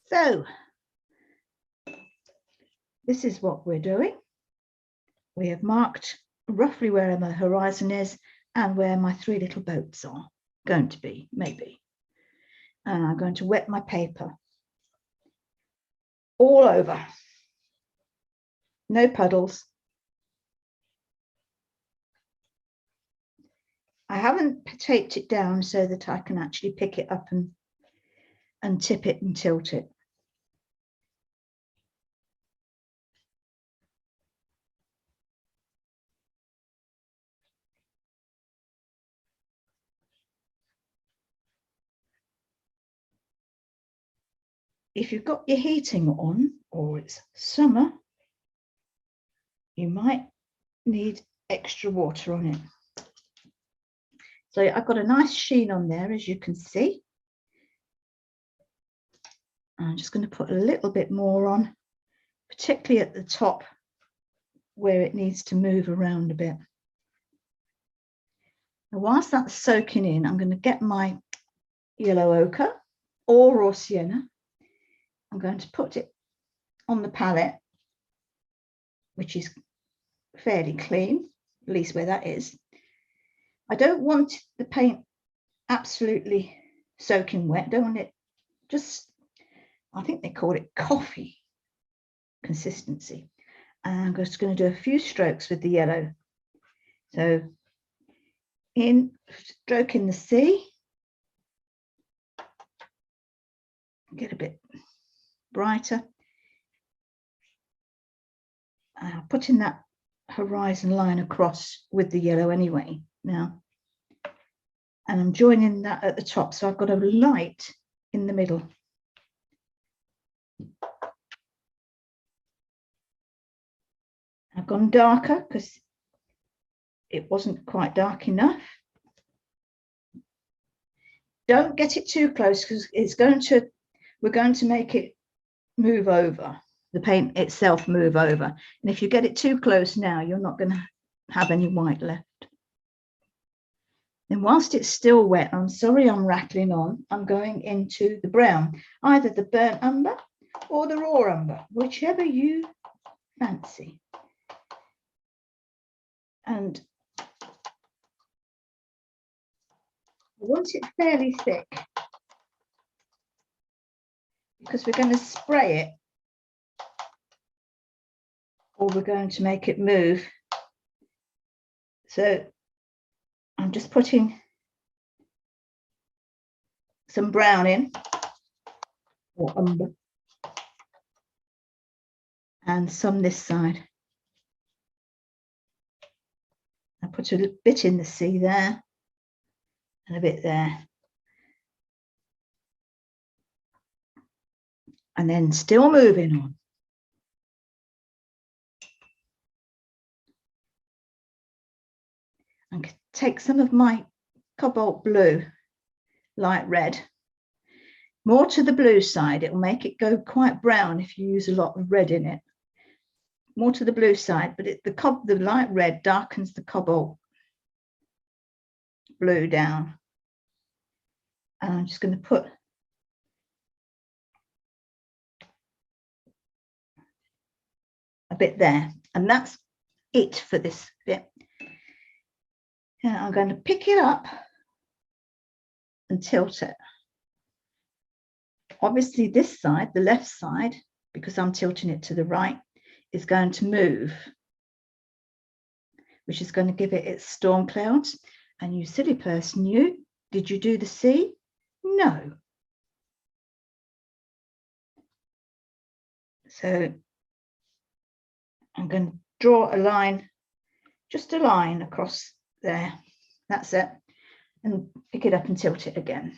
So this is what we're doing. We have marked roughly where my horizon is and where my three little boats are going to be, maybe. And I'm going to wet my paper all over. No puddles. I haven't taped it down so that I can actually pick it up and tip it and tilt it. If you've got your heating on or it's summer, you might need extra water on it. So I've got a nice sheen on there, as you can see. I'm just going to put a little bit more on, particularly at the top where it needs to move around a bit. Now, whilst that's soaking in, I'm going to get my yellow ochre or raw sienna. I'm going to put it on the palette, which is fairly clean, at least where that is. I don't want the paint absolutely soaking wet. Don't want it just, I think they call it coffee consistency. And I'm just going to do a few strokes with the yellow. So in stroking the sea, get a bit brighter. Putting that horizon line across with the yellow anyway now. And I'm joining that at the top. So I've got a light in the middle. I've gone darker because it wasn't quite dark enough. Don't get it too close because we're going to make it move over, the paint itself move over. And if you get it too close now, you're not going to have any white left. And whilst it's still wet, I'm sorry I'm rattling on, I'm going into the brown, either the burnt umber or the raw umber, whichever you fancy. And I want it fairly thick because we're going to spray it or we're going to make it move. So I'm just putting some brown in, or umber, and some this side. I put a bit in the sea there and a bit there. And then still moving on. And take some of my cobalt blue, light red, more to the blue side. It will make it go quite brown if you use a lot of red in it. More to the blue side, but the light red darkens the cobalt blue down. And I'm just going to put a bit there, and that's it for this bit. Now I'm going to pick it up and tilt it. Obviously this side, the left side, because I'm tilting it to the right, is going to move, which is going to give it its storm clouds. And you silly person, did you do the sea? No. So I'm going to draw a line, just a line across there. That's it. And pick it up and tilt it again.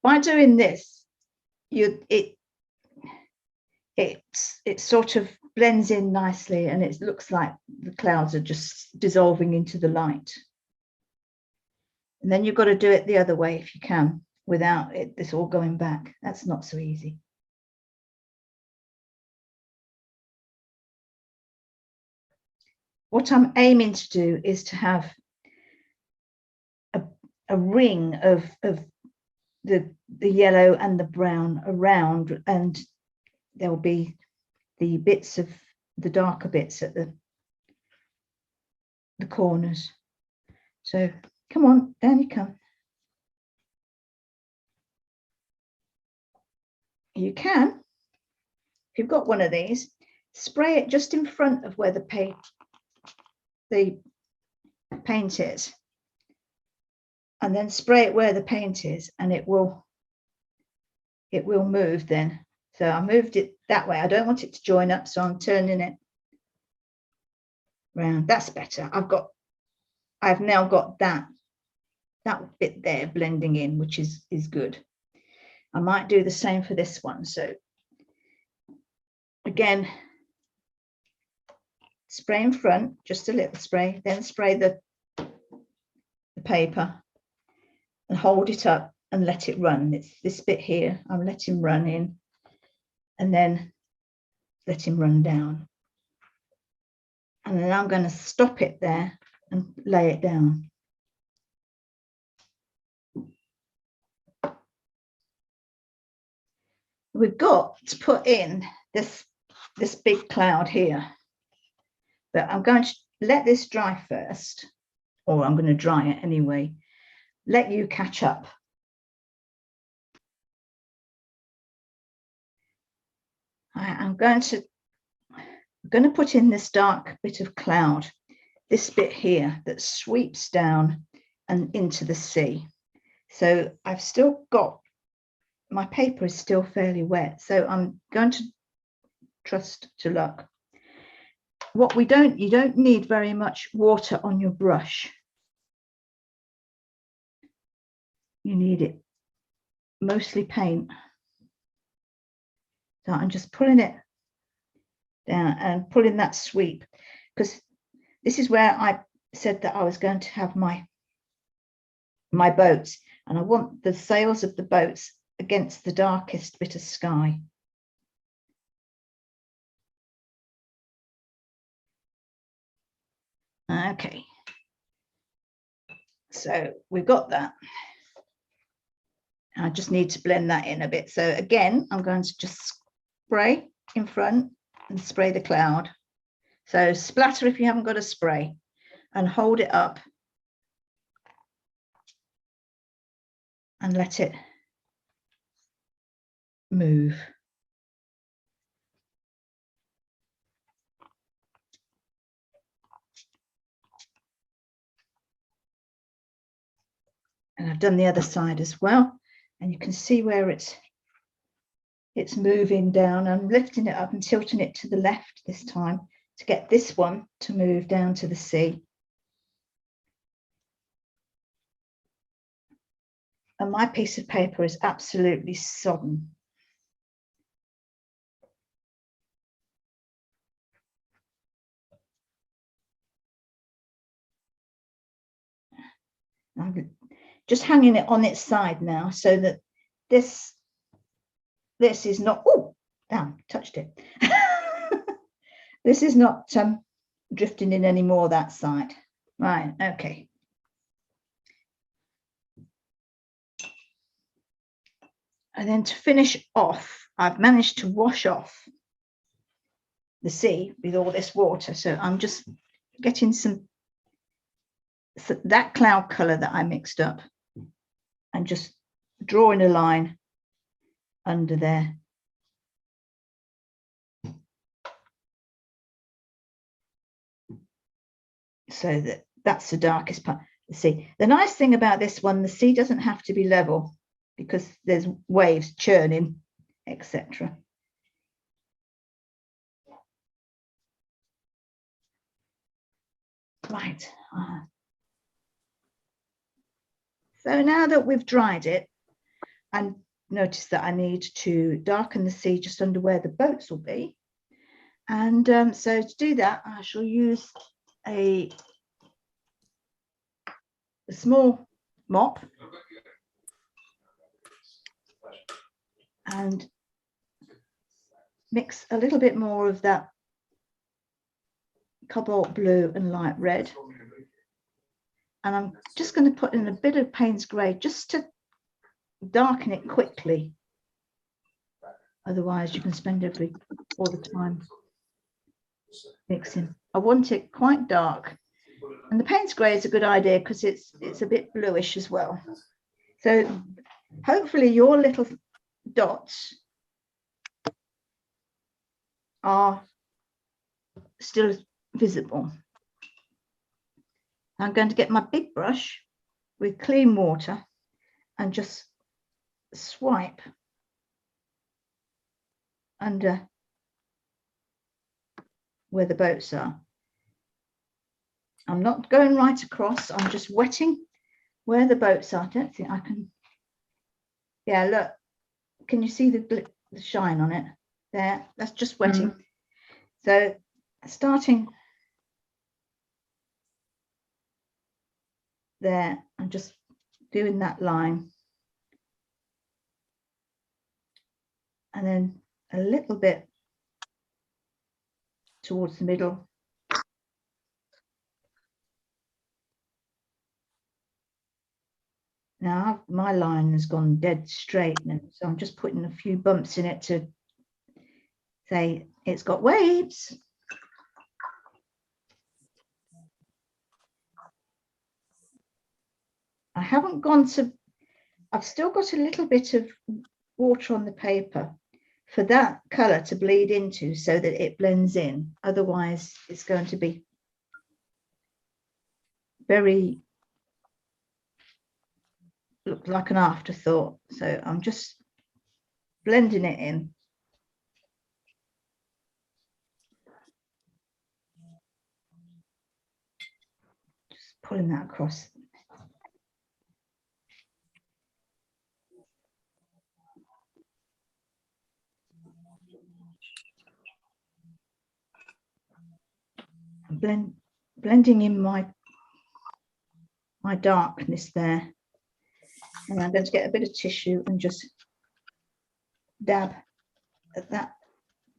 By doing this, it sort of blends in nicely, and it looks like the clouds are just dissolving into the light. And then you've got to do it the other way if you can, without this all going back. That's not so easy. what I'm aiming to do is to have a ring of the yellow and the brown around, and there'll be the bits of the darker bits at the corners. So come on, down you come. You can, if you've got one of these, spray it just in front of where the paint is, and then spray it where the paint is, and it will move then. So I moved it that way. I don't want it to join up, so I'm turning it round. That's better. I've now got that bit there blending in, which is good. I might do the same for this one. So again, spray in front, just a little spray, then spray the paper and hold it up and let it run. It's this bit here, I'm letting run in, and then let him run down. And then I'm going to stop it there and lay it down. We've got to put in this big cloud here, but I'm going to let this dry first, or I'm going to dry it anyway. Let you catch up. I'm going to put in this dark bit of cloud, this bit here that sweeps down and into the sea. So I've still got, my paper is still fairly wet, so I'm going to trust to luck. What you don't need very much water on your brush. You need it mostly paint. So I'm just pulling it down and pulling that sweep, because this is where I said that I was going to have my boats, and I want the sails of the boats against the darkest bit of sky. Okay, so we've got that. I just need to blend that in a bit. So again, I'm going to just spray in front and spray the cloud. So splatter if you haven't got a spray, and hold it up and let it move. And I've done the other side as well, and you can see where it's moving down. I'm lifting it up and tilting it to the left this time to get this one to move down to the sea. And my piece of paper is absolutely sodden. I'm just hanging it on its side now, so that this is not, oh, damn, touched it. This is not drifting in anymore, that side. Right, okay. And then to finish off, I've managed to wash off the sea with all this water. So I'm just getting that cloud color that I mixed up and just drawing a line under there. So that's the darkest part. The sea. The nice thing about this one, the sea doesn't have to be level because there's waves churning, etc. Right. So now that we've dried it, and notice that I need to darken the sea just under where the boats will be. And so to do that, I shall use a small mop and mix a little bit more of that cobalt blue and light red. And I'm just going to put in a bit of Payne's grey just to darken it quickly. Otherwise, you can spend all the time mixing. I want it quite dark. And the Payne's grey is a good idea because it's a bit bluish as well. So hopefully your little dots are still visible. I'm going to get my big brush with clean water and just swipe under where the boats are. I'm not going right across, I'm just wetting where the boats are. I don't think I can. Yeah, look, can you see the shine on it? There, that's just wetting. So starting there, I'm just doing that line. And then a little bit towards the middle. Now my line has gone dead straight now, so I'm just putting a few bumps in it to say it's got waves. I haven't gone to, I've still got a little bit of water on the paper for that colour to bleed into so that it blends in. Otherwise, it's going to be very, look like an afterthought. So I'm just blending it in. Just pulling that across. Blending in my darkness there. And I'm going to get a bit of tissue and just dab at that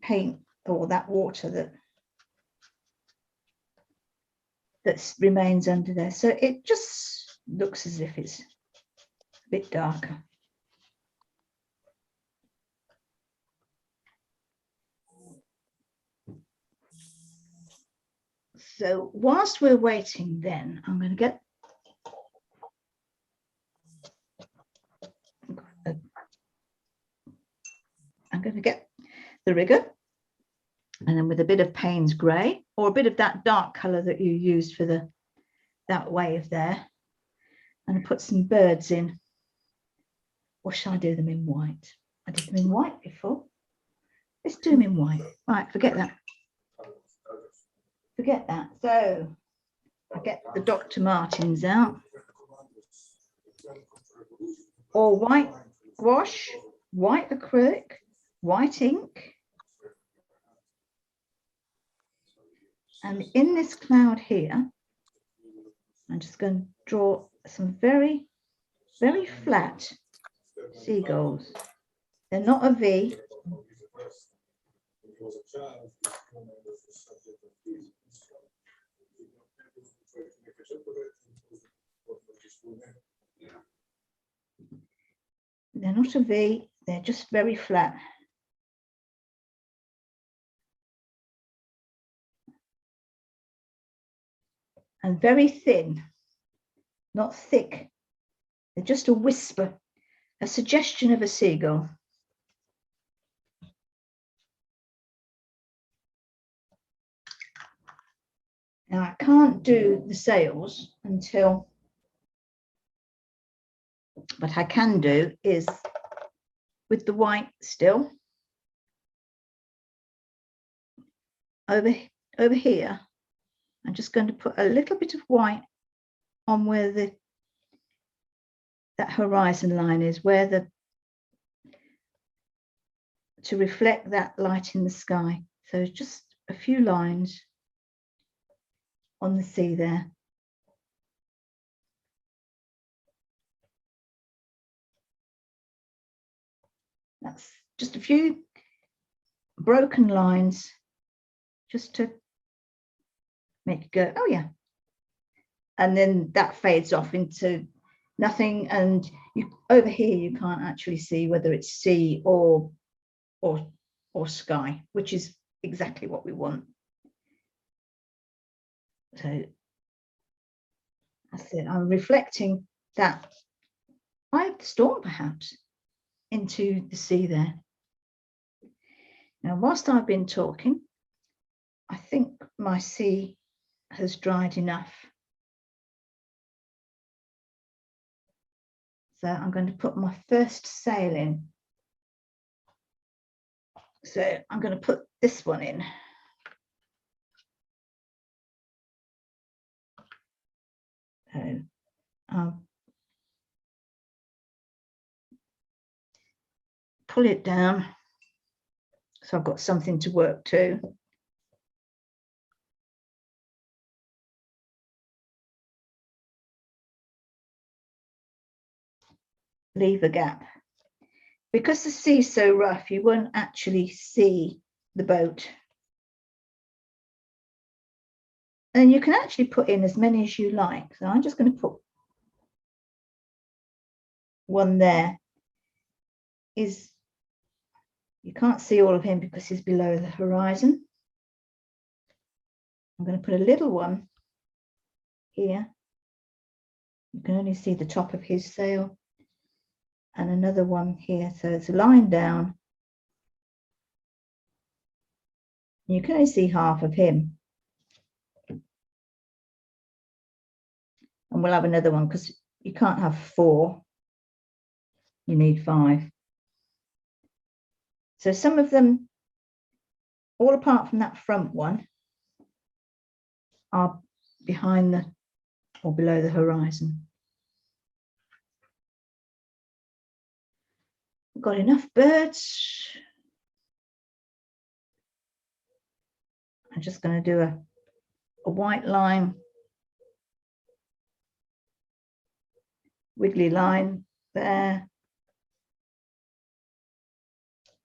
paint or that water that remains under there. So it just looks as if it's a bit darker. So whilst we're waiting then, I'm going to get the rigger, and then with a bit of Payne's grey or a bit of that dark colour that you used for that wave there, and I put some birds in. Or shall I do them in white? I did them in white before. Let's do them in white. Right, forget that. Forget that. So I get the Dr. Martens out. Or white gouache, white acrylic, white ink. And in this cloud here, I'm just going to draw some very, very flat seagulls. They're not a V. They're not a V, they're just very flat. And very thin, not thick. They're just a whisper, a suggestion of a seagull. Now I can't do the sails until, what I can do is with the white still, over here, I'm just going to put a little bit of white on where that horizon line is, where to reflect that light in the sky. So just a few lines on the sea there. That's just a few broken lines just to make you go, oh yeah. And then that fades off into nothing. And you over here, you can't actually see whether it's sea or sky, which is exactly what we want. So that's it. I'm reflecting that eye of the storm, perhaps, into the sea there. Now, whilst I've been talking, I think my sea has dried enough. So I'm going to put my first sail in. So I'm going to put this one in. So I'll pull it down. So I've got something to work to. Leave a gap. Because the sea's so rough, you won't actually see the boat. And you can actually put in as many as you like. So I'm just going to put one there. You can't see all of him because he's below the horizon. I'm going to put a little one here. You can only see the top of his sail. And another one here. So it's a line down. You can only see half of him. And we'll have another one because you can't have 4. You need 5. So some of them, all apart from that front one, are behind the or below the horizon. We've got enough birds. I'm just going to do a white line, wiggly line there,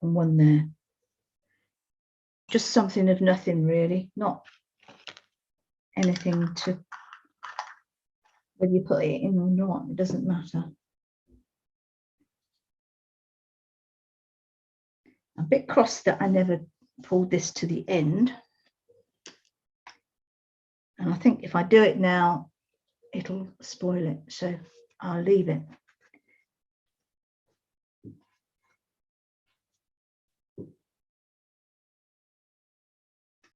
and one there. Just something of nothing really, not anything to, whether you put it in or not, it doesn't matter. I'm a bit cross that I never pulled this to the end. And I think if I do it now, it'll spoil it. So I'll leave it.